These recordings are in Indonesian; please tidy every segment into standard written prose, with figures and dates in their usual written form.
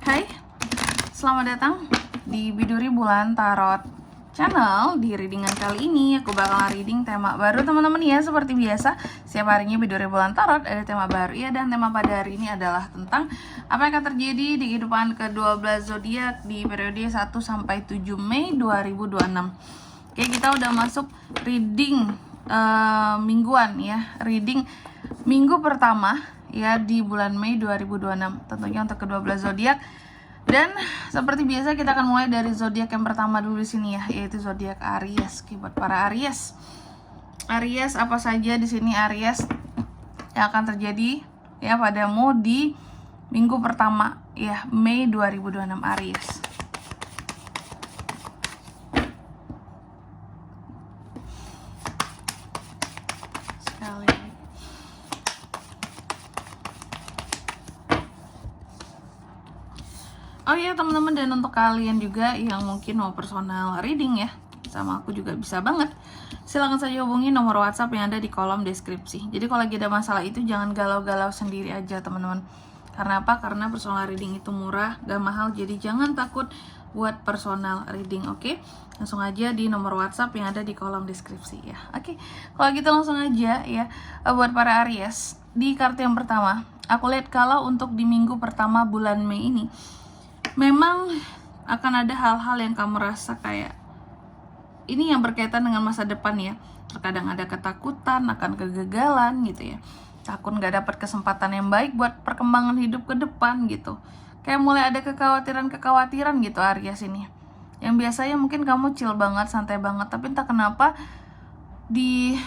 Hai, selamat datang di Biduri Bulan Tarot Channel. Di readingan kali ini aku bakal reading tema baru teman-teman ya. Seperti biasa, setiap harinya Biduri Bulan Tarot ada tema baru ya. Dan tema pada hari ini adalah tentang apa yang akan terjadi di kehidupan ke-12 zodiak di periode 1 sampai 7 Mei 2026. Oke, kita udah masuk reading mingguan ya. Reading minggu pertama ya di bulan Mei 2026, tentunya untuk ke-12 zodiak. Dan seperti biasa kita akan mulai dari zodiak yang pertama dulu di sini ya, yaitu zodiak Aries. Oke, buat para Aries. Aries apa saja di sini Aries yang akan terjadi ya padamu di minggu pertama ya Mei 2026 Aries. Oh iya teman-teman, dan untuk kalian juga yang mungkin mau personal reading ya sama aku juga bisa banget. Silahkan saja hubungi nomor WhatsApp yang ada di kolom deskripsi. Jadi kalau lagi ada masalah itu jangan galau-galau sendiri aja teman-teman. Karena apa? Karena personal reading itu murah, gak mahal. Jadi jangan takut buat personal reading, oke? Langsung aja di nomor WhatsApp yang ada di kolom deskripsi ya. Oke, kalau gitu langsung aja ya. Buat para Aries, di kartu yang pertama, aku lihat kalau untuk di minggu pertama bulan Mei ini memang akan ada hal-hal yang kamu rasa kayak ini yang berkaitan dengan masa depan ya. Terkadang ada ketakutan akan kegagalan gitu ya. Takut gak dapat kesempatan yang baik buat perkembangan hidup ke depan gitu. Kayak mulai ada kekhawatiran gitu Aries ini. Yang biasanya mungkin kamu chill banget, santai banget, tapi entah kenapa di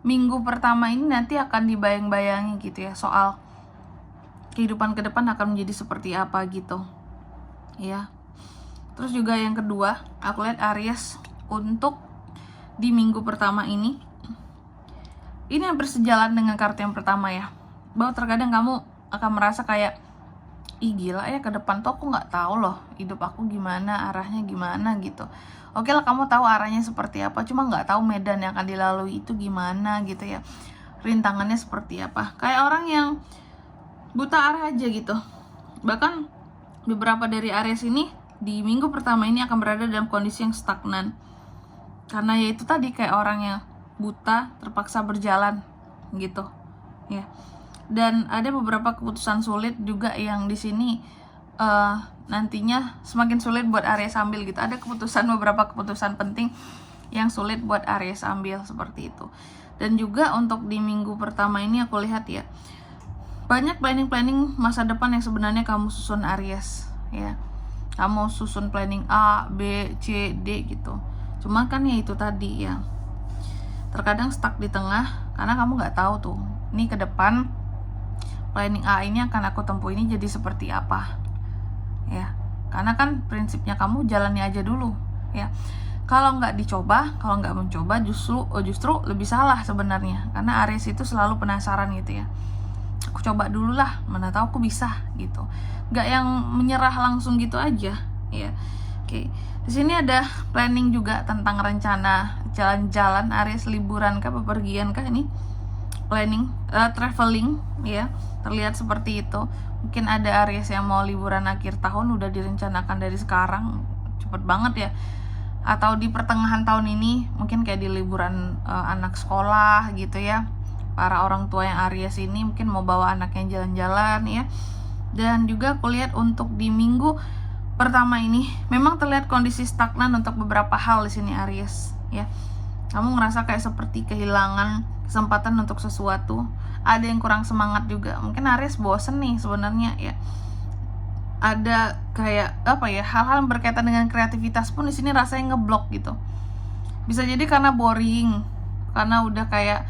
minggu pertama ini nanti akan dibayang-bayangi gitu ya soal kehidupan ke depan akan menjadi seperti apa gitu. Ya. Terus juga yang kedua, aku lihat Aries untuk di minggu pertama ini hampir sejalan dengan kartu yang pertama ya. Bahwa terkadang kamu akan merasa kayak ih gila ya, ke depan tuh aku nggak tahu loh hidup aku gimana, arahnya gimana gitu. Oke lah, kamu tahu arahnya seperti apa, cuma nggak tahu medan yang akan dilalui itu gimana gitu ya. Rintangannya seperti apa. Kayak orang yang buta arah aja gitu. Bahkan beberapa dari Aries ini di minggu pertama ini akan berada dalam kondisi yang stagnan. Karena yaitu tadi kayak orang yang buta terpaksa berjalan gitu. Ya. Dan ada beberapa keputusan sulit juga yang di sini nantinya semakin sulit buat Aries ambil gitu. Ada beberapa keputusan penting yang sulit buat Aries ambil seperti itu. Dan juga untuk di minggu pertama ini aku lihat ya, banyak planning masa depan yang sebenarnya kamu susun Aries ya. Kamu susun planning A, B, C, D gitu. Cuma kan ya itu tadi ya, terkadang stuck di tengah karena kamu nggak tahu tuh ini ke depan planning A ini akan aku tempuh ini jadi seperti apa ya. Karena kan prinsipnya kamu jalani aja dulu ya. Kalau nggak dicoba, kalau nggak mencoba justru lebih salah sebenarnya. Karena Aries itu selalu penasaran gitu ya. Aku coba dulu lah, mana tahu aku bisa gitu. Nggak yang menyerah langsung gitu aja ya. Oke. Di sini ada planning juga tentang rencana jalan-jalan Aries, liburan kah, bepergian kah ini? Planning, traveling ya. Terlihat seperti itu. Mungkin ada Aries yang mau liburan akhir tahun udah direncanakan dari sekarang. Cepet banget ya. Atau di pertengahan tahun ini mungkin kayak di liburan anak sekolah gitu ya. Para orang tua yang Aries ini mungkin mau bawa anaknya jalan-jalan ya. Dan juga aku lihat untuk di minggu pertama ini memang terlihat kondisi stagnan untuk beberapa hal di sini Aries ya. Kamu ngerasa kayak seperti kehilangan kesempatan untuk sesuatu. Ada yang kurang semangat juga. Mungkin Aries bosen nih sebenarnya ya. Ada kayak apa ya, hal-hal yang berkaitan dengan kreativitas pun di sini rasanya ngeblok gitu. Bisa jadi karena boring, karena udah kayak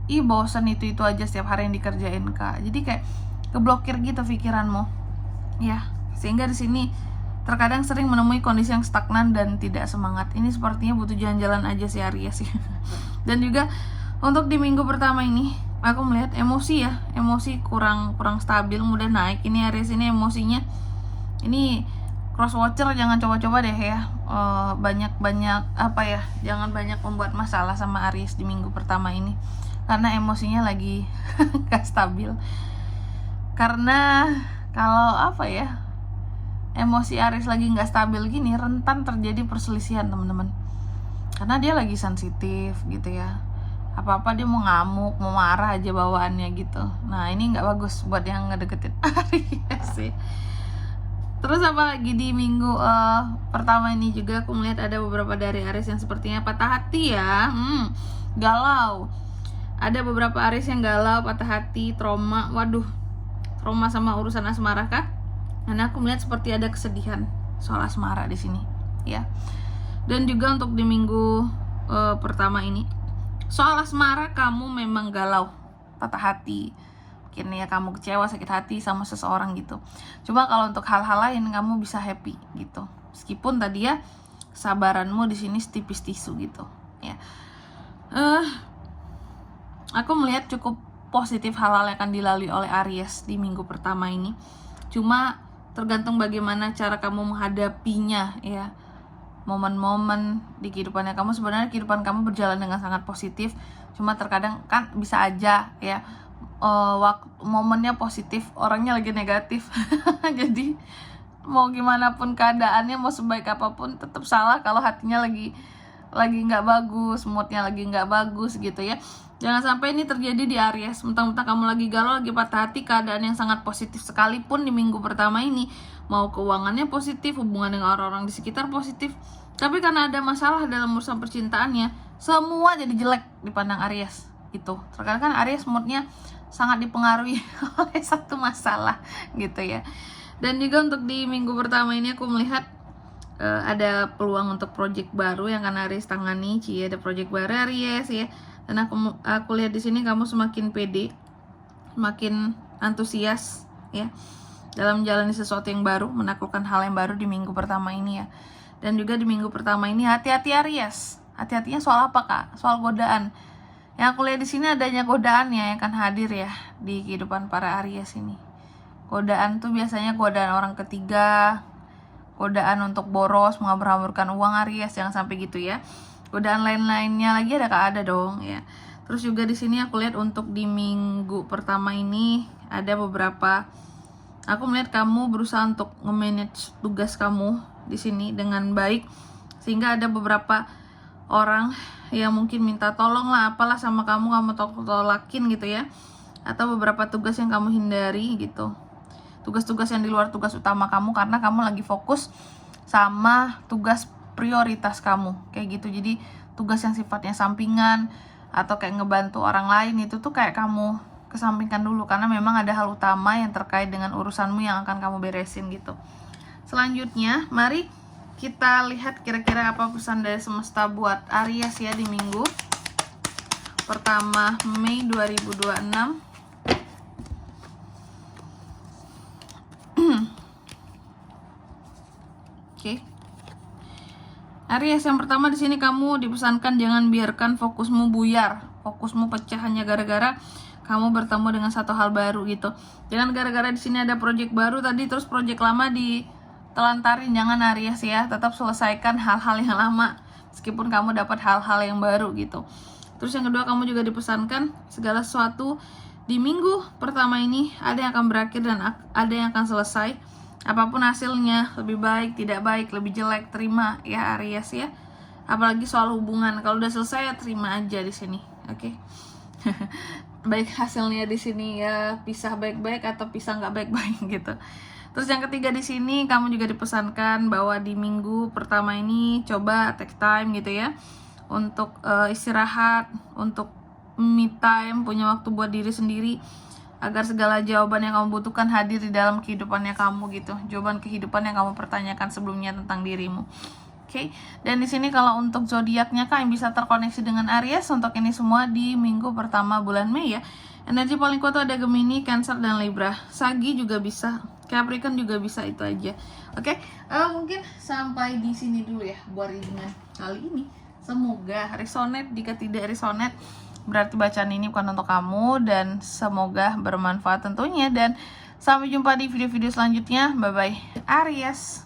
bosen itu aja setiap hari yang dikerjain kak. Jadi kayak keblokir gitu pikiranmu ya. Sehingga di sini terkadang sering menemui kondisi yang stagnan dan tidak semangat. Ini sepertinya butuh jalan-jalan aja sih Aries ya. Dan juga untuk di minggu pertama ini aku melihat emosi ya, emosi kurang stabil, mudah naik. Ini Aries ini emosinya ini cross watcher, jangan coba-coba deh ya. Banyak apa ya, jangan banyak membuat masalah sama Aries di minggu pertama ini karena emosinya lagi gak stabil. Karena kalau apa ya, emosi Aries lagi nggak stabil gini, rentan terjadi perselisihan teman-teman, karena dia lagi sensitif gitu ya. Apa-apa dia mau ngamuk, mau marah aja bawaannya gitu. Nah ini nggak bagus buat yang ngedeketin Aries sih. Terus apa lagi di minggu pertama ini juga aku melihat ada beberapa dari Aries yang sepertinya patah hati ya, galau. Ada beberapa Aries yang galau, patah hati, trauma. Waduh, trauma sama urusan asmara kah? Karena aku melihat seperti ada kesedihan soal asmara di sini ya. Dan juga untuk di minggu pertama ini, soal asmara kamu memang galau, patah hati, mungkin ya kamu kecewa, sakit hati sama seseorang gitu. Coba kalau untuk hal-hal lain kamu bisa happy gitu, meskipun tadi ya sabaranmu di sini setipis tisu gitu ya. Aku melihat cukup positif hal-hal yang akan dilalui oleh Aries di minggu pertama ini. Cuma tergantung bagaimana cara kamu menghadapinya ya. Momen-momen di kehidupannya kamu, sebenarnya kehidupan kamu berjalan dengan sangat positif, cuma terkadang kan bisa aja ya momennya positif, orangnya lagi negatif. Jadi mau gimana pun keadaannya, mau sebaik apapun tetap salah kalau hatinya lagi nggak bagus, moodnya lagi nggak bagus gitu ya. Jangan sampai ini terjadi di Aries, mentang-mentang kamu lagi galau, lagi patah hati, keadaan yang sangat positif sekalipun di minggu pertama ini, mau keuangannya positif, hubungan dengan orang-orang di sekitar positif, tapi karena ada masalah dalam urusan percintaannya, semua jadi jelek dipandang Aries gitu. Terkadang kan Aries moodnya sangat dipengaruhi oleh satu masalah gitu ya. Dan juga untuk di minggu pertama ini aku melihat ada peluang untuk project baru yang akan Aries tangani. Ada project baru Aries ya. Dan aku lihat di sini kamu semakin pede, semakin antusias ya dalam menjalani sesuatu yang baru, menaklukkan hal yang baru di minggu pertama ini ya. Dan juga di minggu pertama ini hati-hati Aries. Hati-hatinya soal apa kak? Soal godaan. Yang aku lihat di sini adanya godaan ya yang akan hadir ya di kehidupan para Aries ini. Godaan tuh biasanya godaan orang ketiga, godaan untuk boros, menghambur-hamburkan uang Aries, jangan sampai gitu ya. Godaan lain-lainnya lagi ada dong ya. Terus juga di sini aku lihat untuk di minggu pertama ini ada beberapa, aku melihat kamu berusaha untuk nge-manage tugas kamu di sini dengan baik, sehingga ada beberapa orang yang mungkin minta tolong lah apalah sama kamu tolakin gitu ya, atau beberapa tugas yang kamu hindari gitu, tugas-tugas yang di luar tugas utama kamu karena kamu lagi fokus sama tugas prioritas kamu kayak gitu. Jadi tugas yang sifatnya sampingan atau kayak ngebantu orang lain itu tuh kayak kamu kesampingkan dulu, karena memang ada hal utama yang terkait dengan urusanmu yang akan kamu beresin gitu. Selanjutnya mari kita lihat kira-kira apa pesan dari semesta buat Aries ya di minggu pertama Mei 2026. Oke. Aries, yang pertama di sini kamu dipesankan jangan biarkan fokusmu buyar, fokusmu pecah hanya gara-gara kamu bertemu dengan satu hal baru gitu. Jangan gara-gara di sini ada project baru tadi terus project lama ditelantarin, jangan Aries ya. Tetap selesaikan hal-hal yang lama meskipun kamu dapat hal-hal yang baru gitu. Terus yang kedua, kamu juga dipesankan segala sesuatu di minggu pertama ini ada yang akan berakhir dan ada yang akan selesai. Apapun hasilnya, lebih baik, tidak baik, lebih jelek, terima ya Aries ya. Apalagi soal hubungan, kalau udah selesai ya terima aja di sini, oke? Baik hasilnya di sini ya pisah baik-baik atau pisah nggak baik-baik gitu. Terus yang ketiga di sini kamu juga dipesankan bahwa di minggu pertama ini coba take time gitu ya untuk istirahat, untuk me time, punya waktu buat diri sendiri, agar segala jawaban yang kamu butuhkan hadir di dalam kehidupannya kamu gitu. Jawaban kehidupan yang kamu pertanyakan sebelumnya tentang dirimu. Oke. Dan di sini kalau untuk zodiaknya kak yang bisa terkoneksi dengan Aries untuk ini semua di minggu pertama bulan Mei ya. Energi paling kuat tuh ada Gemini, Cancer dan Libra. Sagi juga bisa, Capricorn juga bisa, itu aja. Oke. Mungkin sampai di sini dulu ya buat readingan kali ini. Semoga resonate. Jika tidak resonate berarti bacaan ini bukan untuk kamu, dan semoga bermanfaat tentunya. Dan sampai jumpa di video-video selanjutnya. Bye bye Aries.